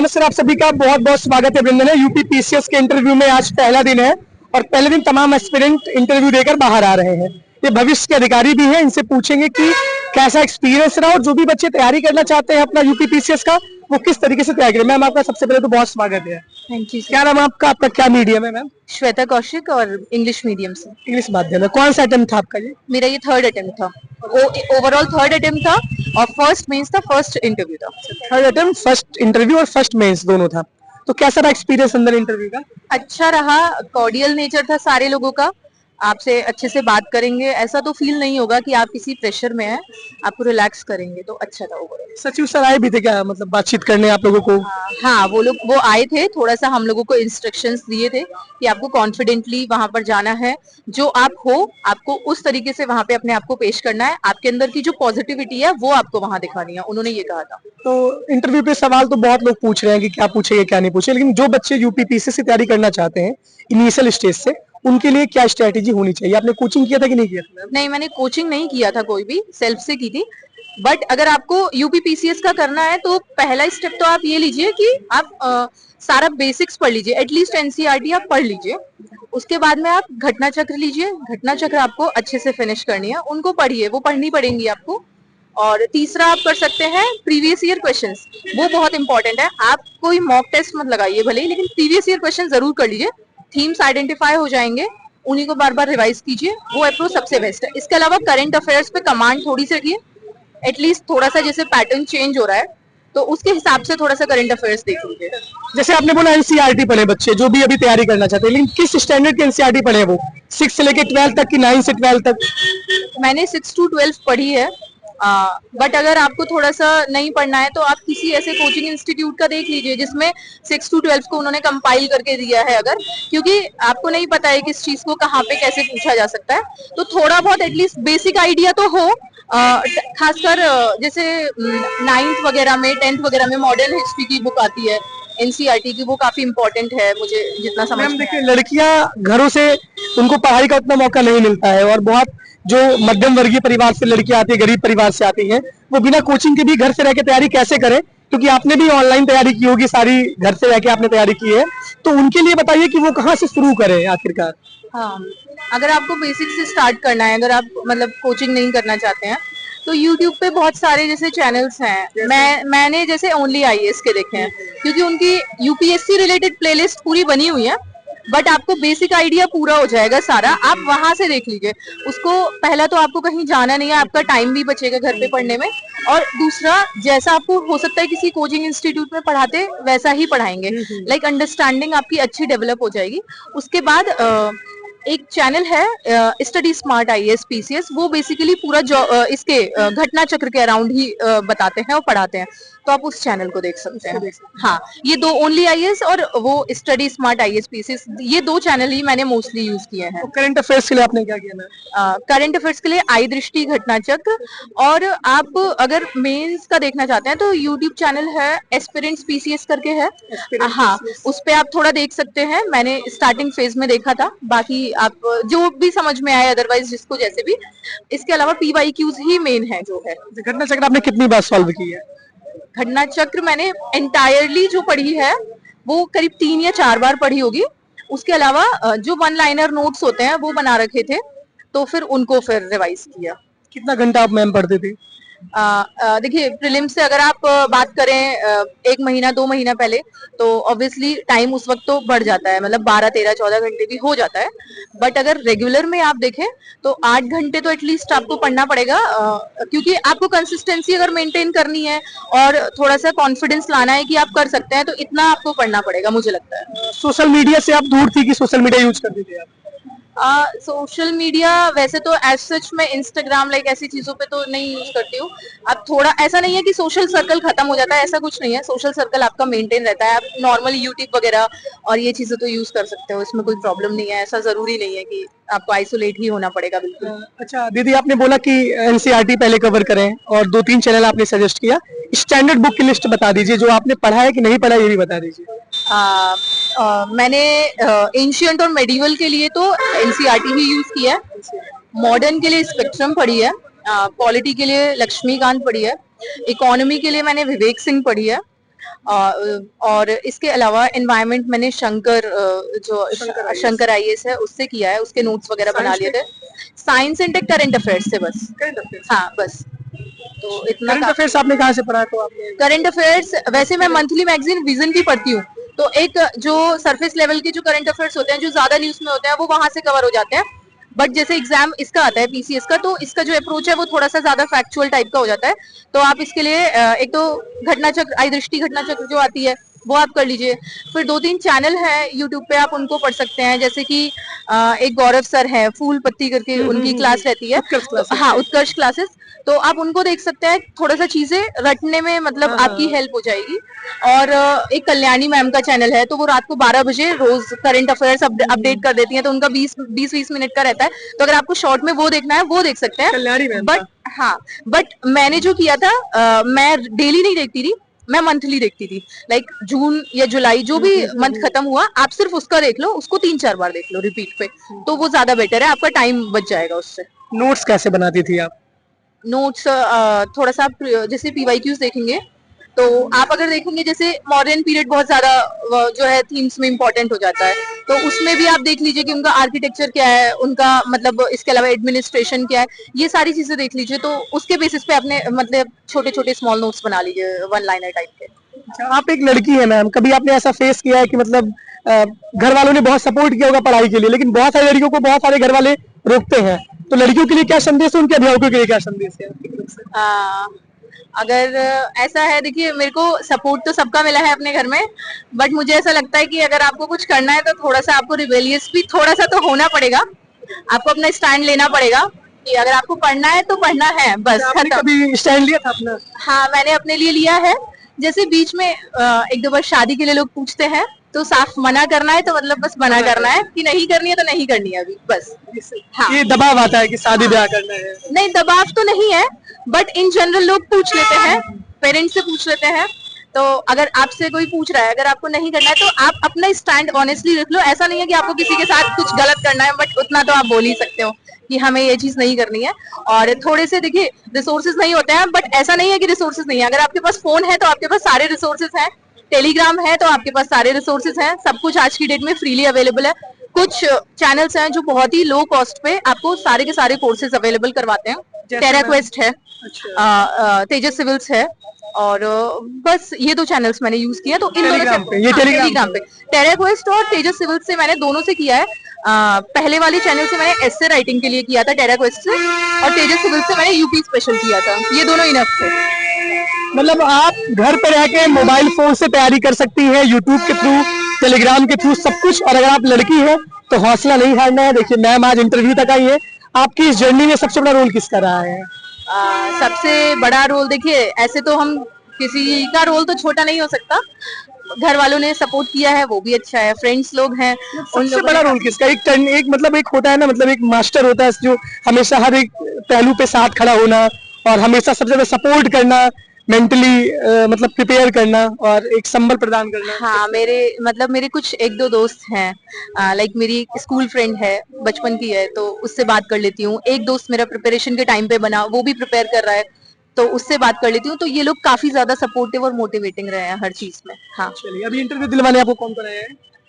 नमस्कार, आप सभी का बहुत बहुत स्वागत है वृंदन है। यूपी पीसीएस के इंटरव्यू में आज पहला दिन है और पहले दिन तमाम एस्पिरेंट इंटरव्यू देकर बाहर आ रहे हैं। ये भविष्य के अधिकारी भी हैं, इनसे पूछेंगे कि कैसा एक्सपीरियंस रहा और जो भी बच्चे तैयारी करना चाहते हैं अपना यूपी पीसीएस का, वो किस तरीके से तैयारी करें। मैम, आपका सबसे पहले तो बहुत स्वागत है। Thank you. क्या नाम आपका? आपका क्या मीडियम है मैम? श्वेता कौशिक और इंग्लिश मीडियम से। इंग्लिश माध्यम है। कौन सा अटेम्प्ट था आपका ये? मेरा ये थर्ड अटेम्प्ट था, ओवरऑल थर्ड अटेम्प्ट था और फर्स्ट मेंस था, फर्स्ट इंटरव्यू था। थर्ड अटेम्प्ट, फर्स्ट इंटरव्यू और फर्स्ट मेंस दोनों था। तो कैसा रहा एक्सपीरियंस अंदर इंटरव्यू का? अच्छा रहा, कॉर्डियल नेचर था सारे लोगों का, आपसे अच्छे से बात करेंगे, ऐसा तो फील नहीं होगा कि आप किसी प्रेशर में हैं, आपको रिलैक्स करेंगे, तो अच्छा था ओवरऑल। सचिव सर आए भी थे क्या, मतलब बातचीत करने आप लोगों को? हाँ, वो आए थे, थोड़ा सा हम लोगों को इंस्ट्रक्शंस दिए थे कि आपको कॉन्फिडेंटली वहां पर जाना है, जो आप हो आपको उस तरीके से वहां पे अपने आप को पेश करना है, आपके अंदर की जो पॉजिटिविटी है वो आपको वहां दिखानी है, उन्होंने ये कहा था। तो इंटरव्यू पे सवाल तो बहुत लोग पूछ रहे हैं कि क्या पूछेंगे क्या नहीं पूछे, लेकिन जो बच्चे यूपी पीसीएस की तैयारी करना चाहते हैं इनिशियल स्टेज से, उनके लिए क्या स्ट्रेटेजी होनी चाहिए? आपने कोचिंग किया था कि नहीं किया था? नहीं, मैंने कोचिंग नहीं किया था, कोई भी सेल्फ से की थी। बट अगर आपको यूपी पीसीएस का करना है तो पहला स्टेप तो आप ये लीजिए कि आप सारा बेसिक्स पढ़ लीजिए, एटलीस्ट एनसीईआरटी आप पढ़ लीजिए। उसके बाद में आप घटना चक्र लीजिए, घटना चक्र आपको अच्छे से फिनिश करनी है, उनको पढ़िए, वो पढ़नी पड़ेंगी आपको। और तीसरा आप कर सकते हैं प्रीवियस ईयर क्वेश्चंस, वो बहुत इंपॉर्टेंट है। आप कोई मॉक टेस्ट मत लगाइए भले ही, लेकिन प्रीवियस ईयर क्वेश्चन जरूर कर लीजिए, थीम्स आइडेंटिफाई हो जाएंगे, उन्हीं को बार बार रिवाइज कीजिए, वो अप्रोच सबसे बेस्ट है। इसके अलावा करंट अफेयर्स पे कमांड थोड़ी सी रखिए, एटलीस्ट थोड़ा सा, जैसे पैटर्न चेंज हो रहा है तो उसके हिसाब से थोड़ा सा करंट अफेयर्स देख लीजिए। जैसे आपने बोला एनसीईआरटी पढ़े बच्चे जो भी अभी तैयारी करना चाहते हैं, लेकिन किस स्टैंडर्ड की एनसीईआरटी पढ़े वो? 6 से लेके 12 तक की 9 से 12 तक? मैंने 6 to 12 पढ़ी है, बट अगर आपको थोड़ा सा नहीं पढ़ना है तो आप किसी ऐसे कोचिंग इंस्टीट्यूट का देख लीजिए जिसमें 6 to 12 को उन्होंने कंपाइल करके दिया है। अगर क्योंकि आपको नहीं पता है किस चीज को कहाँ पे कैसे पूछा जा सकता है, तो थोड़ा बहुत एटलीस्ट बेसिक आइडिया तो हो। खासकर जैसे 9th वगैरह में, 10th वगैरह में मॉडर्न हिस्ट्री की बुक आती है एनसीईआरटी की, वो काफी इंपॉर्टेंट है मुझे जितना समझ में। देखिए, लड़कियां घरों से उनको पढ़ाई का उतना मौका नहीं मिलता है और बहुत जो मध्यम वर्गीय परिवार से लड़कियां आती है, गरीब परिवार से आती हैं, वो बिना कोचिंग के भी घर से रह के तैयारी कैसे करें? क्योंकि आपने भी ऑनलाइन तैयारी की होगी, सारी घर से रह के आपने तैयारी की है, तो उनके लिए बताइए कि वो कहाँ से शुरू करें आखिरकार। हाँ, अगर आपको बेसिक से स्टार्ट करना है, अगर आप मतलब कोचिंग नहीं करना चाहते हैं, तो YouTube पे बहुत सारे जैसे चैनल्स हैं। मैंने जैसे ओनली आईएएस के देखे हैं, क्योंकि उनकी यूपीएससी रिलेटेड प्लेलिस्ट पूरी बनी हुई है, बट आपको बेसिक आइडिया पूरा हो जाएगा सारा, आप वहां से देख लीजिए उसको। पहला तो आपको कहीं जाना नहीं है, आपका टाइम भी बचेगा घर पे पढ़ने में, और दूसरा जैसा आपको हो सकता है किसी कोचिंग इंस्टीट्यूट में पढ़ाते वैसा ही पढ़ाएंगे, लाइक अंडरस्टैंडिंग आपकी अच्छी डेवलप हो जाएगी। उसके बाद एक चैनल है स्टडी स्मार्ट आईएएस पीसीएस, वो बेसिकली पूरा इसके घटना चक्र के अराउंड ही बताते हैं और पढ़ाते हैं, तो आप उस चैनल को देख सकते हैं। हाँ, ये दो, ओनली आईएएस और वो स्टडी स्मार्ट आईएएस पीसीएस, ये दो चैनल ही मैंने मोस्टली यूज किए हैं। करंट अफेयर्स के लिए आपने क्या किया? करंट अफेयर्स के लिए आई दृष्टि, घटना चक्र, और आप अगर मेंस का देखना चाहते हैं तो यूट्यूब चैनल है एस्पिरेंट्स पीसीएस करके है। हाँ, उस पे आप थोड़ा देख सकते हैं, मैंने स्टार्टिंग फेज में देखा था, बाकी आप जो भी समझ में आए, अदरवाइज जिसको जैसे भी। इसके अलावा पीवाईक्यूज ही मेन है जो है। घटना चक्र आपने कितनी बार सॉल्व की है? घटना चक्र मैंने एंटायरली जो पढ़ी है वो करीब 3 या 4 बार पढ़ी होगी। उसके अलावा जो वन लाइनर नोट्स होते हैं वो बना रखे थे, तो फिर उनको फिर रिवाइज किया। कितना घंटा आप मैम पढ़ते थे? देखिए, प्रीलिम से अगर आप बात करें 1 महीना 2 महीना पहले, तो ऑब्वियसली टाइम उस वक्त तो बढ़ जाता है, मतलब 12, 13, 14 घंटे भी हो जाता है। बट अगर रेगुलर में आप देखें तो 8 घंटे तो एटलीस्ट आपको पढ़ना पड़ेगा, क्योंकि आपको कंसिस्टेंसी अगर मेंटेन करनी है और थोड़ा सा कॉन्फिडेंस लाना है कि आप कर सकते हैं, तो इतना आपको पढ़ना पड़ेगा, मुझे लगता है। सोशल मीडिया से आप दूर थी कि सोशल मीडिया यूज करती थी आप? सोशल मीडिया वैसे तो एज सच मैं इंस्टाग्राम लाइक ऐसी चीजों पे तो नहीं यूज करती हूँ। अब थोड़ा ऐसा नहीं है कि सोशल सर्कल खत्म हो जाता है, ऐसा कुछ नहीं है, सोशल सर्कल आपका मेंटेन रहता है। आप नॉर्मल यूट्यूब वगैरह और ये चीजें तो यूज कर सकते हो, इसमें कोई प्रॉब्लम नहीं है। ऐसा जरूरी नहीं है कि आपको आइसोलेट ही होना पड़ेगा, बिल्कुल। अच्छा दीदी, आपने बोला कि एनसीईआरटी पहले कवर करें और 2-3 चैनल आपने सजेस्ट किया, स्टैंडर्ड बुक की लिस्ट बता दीजिए, जो आपने पढ़ा है कि नहीं पढ़ा ये भी बता दीजिए। मैंने एंशिएंट और मेडिवल के लिए तो एनसीईआरटी ही यूज किया है, मॉडर्न के लिए स्पेक्ट्रम पढ़ी है, पॉलिटी के लिए लक्ष्मीकांत पढ़ी है, इकोनॉमी के लिए मैंने विवेक सिंह पढ़ी है, और इसके अलावा एनवायरनमेंट मैंने शंकर आईएएस है उससे किया है, उसके नोट्स वगैरह बना लिए थे। साइंस एंड करंट अफेयर्स से बस। हाँ बस, तो इतना। करंट अफेयर्स आपने कहाँ से पढ़ा? तो आपने करंट अफेयर्स वैसे मैं मंथली मैगजीन विजन की पढ़ती हूँ, तो एक जो सरफेस लेवल के जो करंट अफेयर्स होते हैं, जो ज्यादा न्यूज में होते हैं, वो वहां से कवर हो जाते हैं। बट जैसे एग्जाम इसका आता है पीसीएस का, तो इसका जो अप्रोच है वो थोड़ा सा ज्यादा फैक्चुअल टाइप का हो जाता है। तो आप इसके लिए एक तो घटना चक्र, आई दृष्टि घटना चक्र जो आती है वो आप कर लीजिए। फिर 2-3 चैनल है यूट्यूब पे, आप उनको पढ़ सकते हैं। जैसे कि एक गौरव सर है, फूल पत्ती करके उनकी क्लास रहती है, हाँ उत्कर्ष क्लासेस, तो आप उनको देख सकते हैं। थोड़ा सा चीजें रटने में मतलब आपकी हेल्प हो जाएगी। और एक कल्याणी मैम का चैनल है, तो वो रात को 12 बजे रोज करंट अफेयर्स अपडेट कर देती हैं, तो उनका 20-20 मिनट का रहता है। तो अगर आपको शॉर्ट में वो देखना है वो देख सकते हैं कल्याणी मैम। बट हाँ, बट मैंने जो किया था, मैं डेली नहीं देखती थी, मैं मंथली देखती थी। लाइक जून या जुलाई जो भी मंथ खत्म हुआ, आप सिर्फ उसका देख लो, उसको 3-4 बार देख लो रिपीट पे, तो वो ज्यादा बेटर है, आपका टाइम बच जाएगा उससे। नोट्स कैसे बनाती थी आप? नोट्स थोड़ा सा आप जैसे पीवाईक्यूज देखेंगे, तो आप अगर देखेंगे जैसे मॉडर्न पीरियड बहुत ज्यादा जो है थीम्स में इंपॉर्टेंट हो जाता है, तो उसमें भी आप देख लीजिए कि उनका आर्किटेक्चर क्या है, उनका मतलब इसके अलावा एडमिनिस्ट्रेशन क्या है, ये सारी चीजें देख लीजिए। तो उसके बेसिस पे अपने मतलब छोटे छोटे स्मॉल नोट्स बना लीजिए, वन लाइनर टाइप के। अच्छा, आप एक लड़की है मैम, कभी आपने ऐसा फेस किया है कि मतलब घर वालों ने बहुत सपोर्ट किया होगा पढ़ाई के लिए, लेकिन बहुत सारी लड़कियों को बहुत सारे घर वाले रोकते हैं, तो लड़कियों के लिए क्या संदेश है, उनके अभिभावकों के लिए क्या संदेश है आपकी तरफ से? अगर ऐसा है, देखिए मेरे को सपोर्ट तो सबका मिला है अपने घर में, बट मुझे ऐसा लगता है कि अगर आपको कुछ करना है तो थोड़ा सा आपको रिबेलियस भी थोड़ा सा तो होना पड़ेगा, आपको अपना स्टैंड लेना पड़ेगा कि अगर आपको पढ़ना है तो पढ़ना है, बस आपने खत्म। कभी स्टैंड लिया था अपना? हाँ, मैंने अपने लिए लिया है। जैसे बीच में 1-2 बार शादी के लिए लोग पूछते हैं, तो साफ मना करना है तो मतलब बस मना करना है कि नहीं करनी है तो नहीं करनी है अभी, बस। हाँ, ये दबाव आता है कि शादी ब्याह करना है? नहीं दबाव तो नहीं है, बट इन जनरल लोग पूछ लेते हैं, पेरेंट्स से पूछ लेते हैं। तो अगर आपसे कोई पूछ रहा है, अगर आपको नहीं करना है तो आप अपना स्टैंड ऑनेस्टली रख लो। ऐसा नहीं है कि आपको किसी के साथ कुछ गलत करना है, बट उतना तो आप बोल ही सकते हो कि हमें ये चीज नहीं करनी है। और थोड़े से देखिए रिसोर्सेज नहीं होते हैं, बट ऐसा नहीं है कि रिसोर्सेज नहीं है। अगर आपके पास फोन है तो आपके पास सारे रिसोर्सेज हैं, टेलीग्राम है तो आपके पास सारे रिसोर्सेज हैं, सब कुछ आज की डेट में फ्रीली अवेलेबल है। कुछ चैनल्स हैं जो बहुत ही लो कॉस्ट पे आपको सारे के सारे कोर्सेज अवेलेबल करवाते हैं। टेराक्वेस्ट है, तेजस सिविल्स है, और बस ये 2 चैनल्स मैंने यूज किया। तो इन दोनों से, ये टेलीग्राम पे टेराक्वेस्ट और तेजस सिविल्स से मैंने दोनों से किया है। पहले वाले चैनल से मैंने एस्से राइटिंग के लिए किया था टेराक्वेस्ट से, और तेजस सिविल्स से मैंने यूपी स्पेशल किया था। ये दोनों इनफ थे। मतलब आप घर पे रह के मोबाइल फोन से तैयारी कर सकती हैं, यूट्यूब के थ्रू, टेलीग्राम के थ्रू, सब कुछ। और अगर आप लड़की हैं तो हौसला नहीं हारना है। देखिए मैम आज इंटरव्यू तक आई है, आपकी इस जर्नी में सबसे बड़ा रोल किसका रहा है? सबसे बड़ा रोल देखिए, ऐसे तो हम किसी का रोल तो छोटा नहीं हो सकता, घर वालों ने सपोर्ट किया है वो भी अच्छा है, फ्रेंड्स लोग हैं उन सबसे लोगों बड़ा ने। रोल किसका? एक मतलब एक होता है ना, मतलब एक मास्टर होता है जो हमेशा हर एक पहलू पे साथ खड़ा होना और हमेशा सबसे ज्यादा सपोर्ट करना, मेंटली मतलब प्रिपेयर करना और एक संबल प्रदान करना। हाँ, मेरे कुछ 1-2 दोस्त हैं, लाइक मेरी स्कूल फ्रेंड है, बचपन की है, तो उससे बात कर लेती हूँ। एक दोस्त मेरा प्रिपरेशन के टाइम पे बना, वो भी प्रिपेयर कर रहा है, तो उससे बात कर लेती हूँ। तो ये लोग काफी ज्यादा सपोर्टिव और मोटिवेटिंग रहे हैं हर चीज में। हाँ, चलिए अभी इंटरव्यू दिलवाने आपको कौन कौन आया है?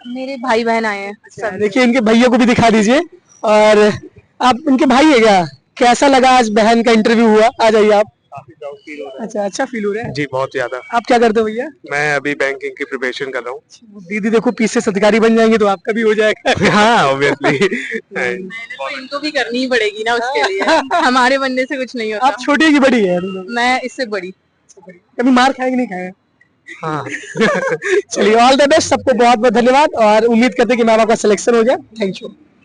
मेरे भाई बहन आए हैं सब। देखिए इनके भैया को भी दिखा दीजिए। और आप इनके भाई है क्या? कैसा लगा आज बहन का इंटरव्यू हुआ? आ जाइए आप। काफी प्राउड फील हो रहा अच्छा, अच्छा फील हो रहा है? है जी, बहुत ज्यादा। आप क्या करते हो भैया? मैं अभी बैंकिंग की प्रिपरेशन कर रहा हूँ। दीदी देखो पीसीएस अधिकारी बन जाएंगे तो आपका भी हो जाएगा। हाँ ऑब्वियसली। तो इनको भी करनी ही पड़ेगी ना उसके लिए, हमारे बनने से कुछ नहीं होता। आप छोटी की बड़ी है? मैं इससे बड़ी। कभी मार खाएंगे नहीं खाए? हाँ। चलिए ऑल द बेस्ट, सबको बहुत बहुत धन्यवाद और उम्मीद करते हैं कि मैम आपका सिलेक्शन हो जाए। Thank you.